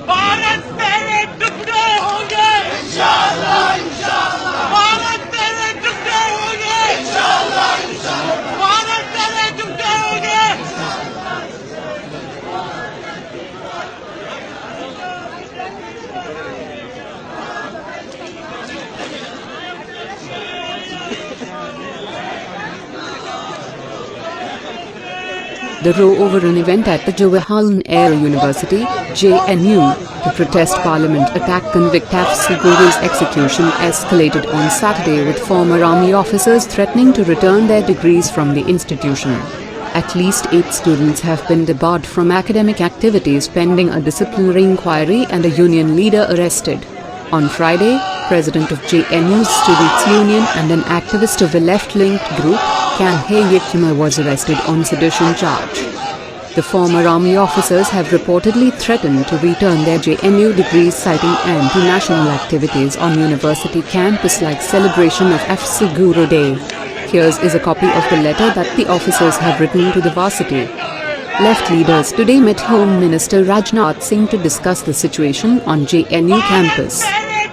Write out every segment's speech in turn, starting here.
भारत तेरे टुकड़े होंगे इंशाअल्लाह इंशाअल्लाह भारत तेरे टुकड़े होंगे इंशाअल्लाह इंशाअल्लाह भारत तेरे टुकड़े होंगे The row over an event at the Jawaharlal Nehru University, JNU, to protest Parliament attack convict Hafez Guru's execution escalated on Saturday with former army officers threatening to return their degrees from the institution. At least 8 students have been debarred from academic activities pending a disciplinary inquiry and a union leader arrested. On Friday, President of JNU's Students' Union and an activist of a left-linked group, Kanhaiya Yekyuma, was arrested on sedition charge. The former army officers have reportedly threatened to return their JNU degrees citing anti-national activities on university campus like celebration of Hafez Guru Day. Here's a copy of the letter that the officers have written to the varsity. Left leaders today met Home Minister Rajnath Singh to discuss the situation on JNU campus.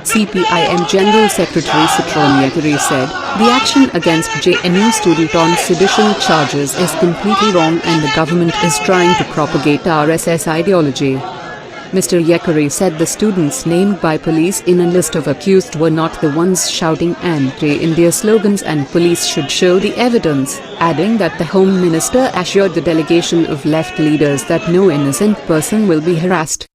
CPIM General Secretary Citron Yekkere said, the action against JNU student on sedition charges is completely wrong and the government is trying to propagate RSS ideology. Mr. Yekkere said the students named by police in a list of accused were not the ones shouting anti-India slogans and police should show the evidence, adding that the Home Minister assured the delegation of left leaders that no innocent person will be harassed.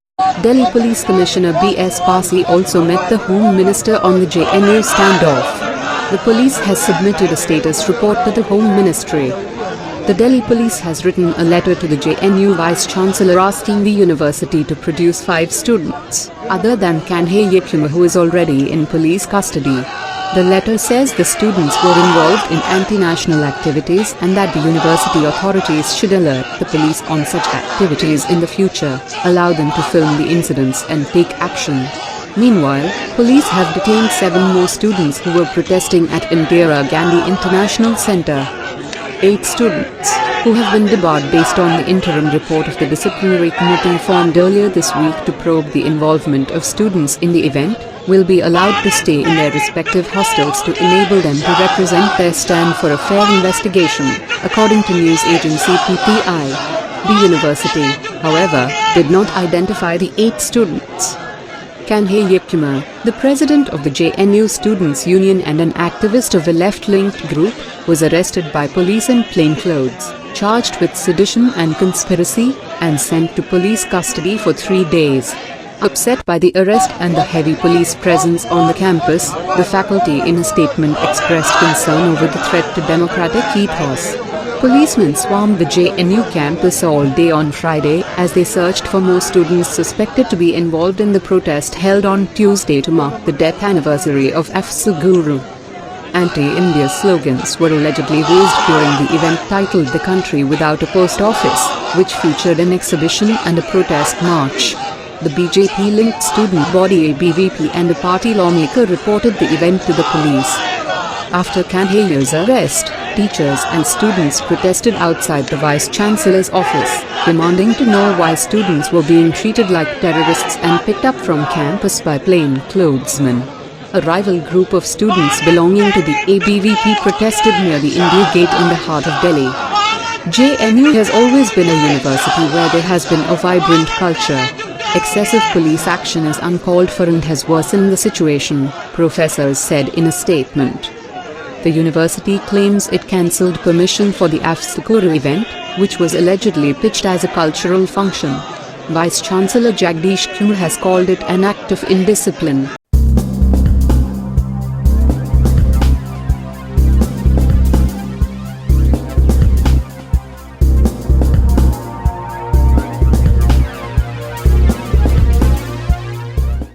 Delhi Police Commissioner B.S. Parsi also met the Home Minister on the JNU standoff. The police has submitted a status report to the Home Ministry. The Delhi Police has written a letter to the JNU Vice-Chancellor asking the university to produce 5 students, other than Kanhaiya Yekyuma, who is already in police custody. The letter says the students were involved in anti-national activities and that the university authorities should alert the police on such activities in the future, allow them to film the incidents and take action. Meanwhile, police have detained 7 more students who were protesting at Indira Gandhi International Centre. 8 students, who have been debarred based on the interim report of the disciplinary committee formed earlier this week to probe the involvement of students in the event, will be allowed to stay in their respective hostels to enable them to represent their stand for a fair investigation, according to news agency PTI. The university, however, did not identify the 8 students. Kanhaiya Yekyuma, the president of the JNU Students' Union and an activist of a left-linked group, was arrested by police in plainclothes, charged with sedition and conspiracy, and sent to police custody for 3 days. Upset by the arrest and the heavy police presence on the campus, the faculty in a statement expressed concern over the threat to democratic ethos. Policemen swarmed the JNU campus all day on Friday as they searched for more students suspected to be involved in the protest held on Tuesday to mark the death anniversary of Hafez Guru. Anti-India slogans were allegedly raised during the event titled "The Country Without a Post Office," which featured an exhibition and a protest march. The BJP-linked student body ABVP and a party lawmaker reported the event to the police. After Kanhaiya's arrest, teachers and students protested outside the Vice-Chancellor's office, demanding to know why students were being treated like terrorists and picked up from campus by plainclothesmen. A rival group of students belonging to the ABVP protested near the India Gate in the heart of Delhi. JNU has always been a university where there has been a vibrant culture. Excessive police action is uncalled for and has worsened the situation, professors said in a statement. The university claims it cancelled permission for the Hafez Guru event, which was allegedly pitched as a cultural function. Vice Chancellor Jagdish Kumar has called it an act of indiscipline.